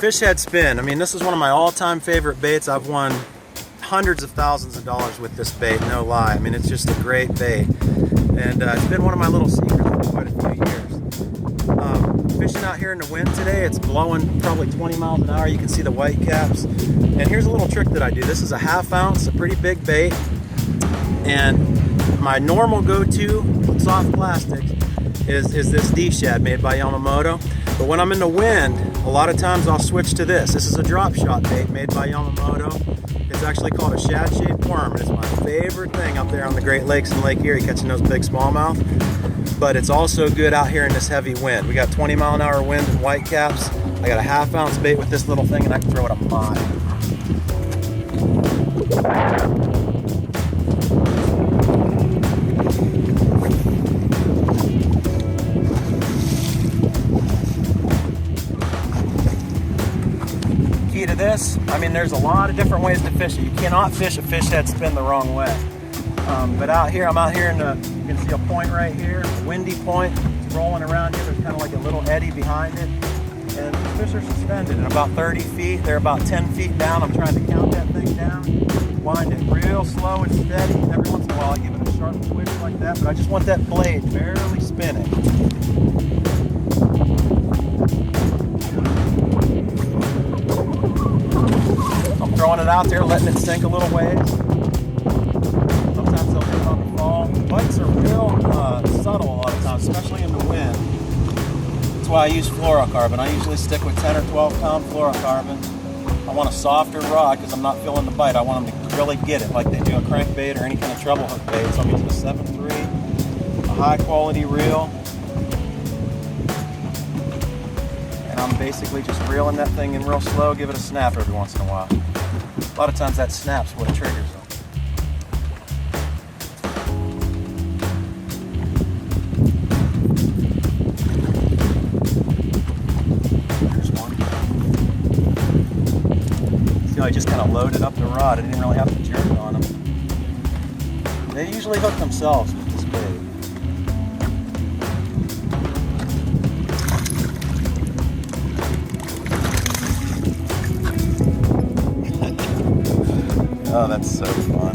Fish head spin. I mean, this is one of my all-time favorite baits. I've won hundreds of thousands of dollars with this bait, no lie. I mean, it's just a great bait. And it's been one of my little secrets for quite a few years. Fishing out here in the wind today, it's blowing probably 20 miles an hour. You can see the white caps. And here's a little trick that I do. This is a 1/2 ounce, a pretty big bait. And my normal go-to with soft plastics is this D-shad made by Yamamoto. But when I'm in the wind, a lot of times I'll switch to this. This is a drop shot bait made by Yamamoto. It's actually called a shad-shaped worm, and it's my favorite thing up there on the Great Lakes and Lake Erie, catching those big smallmouth. But it's also good out here in this heavy wind. We got 20 mile an hour wind and white caps. I got a 1/2 ounce bait with this little thing, and I can throw it a mile. Key to this, I mean, there's a lot of different ways to fish it. You cannot fish a fish head spin the wrong way. But out here, I'm out here in the, you can see a point right here, a windy point. It's rolling around here. There's kind of like a little eddy behind it. And the fish are suspended at about 30 feet. They're about 10 feet down. I'm trying to count that thing down. Wind it real slow and steady. Every once in a while I give it a sharp twitch like that, but I just want that blade barely spinning. I'm throwing it out there, letting it sink a little ways. Sometimes they'll hit on the fall. Bites are real subtle a lot of times, especially in the wind. That's why I use fluorocarbon. I usually stick with 10 or 12 pound fluorocarbon. I want a softer rod because I'm not feeling the bite. I want them to really get it like they do a crankbait or any kind of treble hook bait. So I'm using a 7.3, a high quality reel. And I'm basically just reeling that thing in real slow, give it a snap every once in a while. A lot of times that snap's what triggers them. I just kind of loaded up the rod. I didn't really have to jerk on them. They usually hook themselves with this bait. Oh, that's so fun.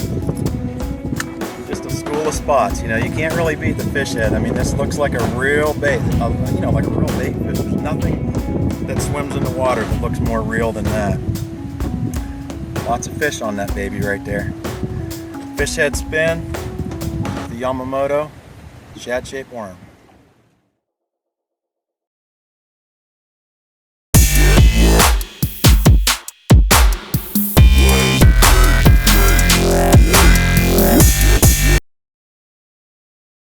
Just a school of spots. You know, you can't really beat the fish head. I mean, this looks like a real bait. You know, like a real bait fish. There's nothing that swims in the water that looks more real than that. Lots of fish on that baby right there. Fish head spin, the Yamamoto shad-shaped worm.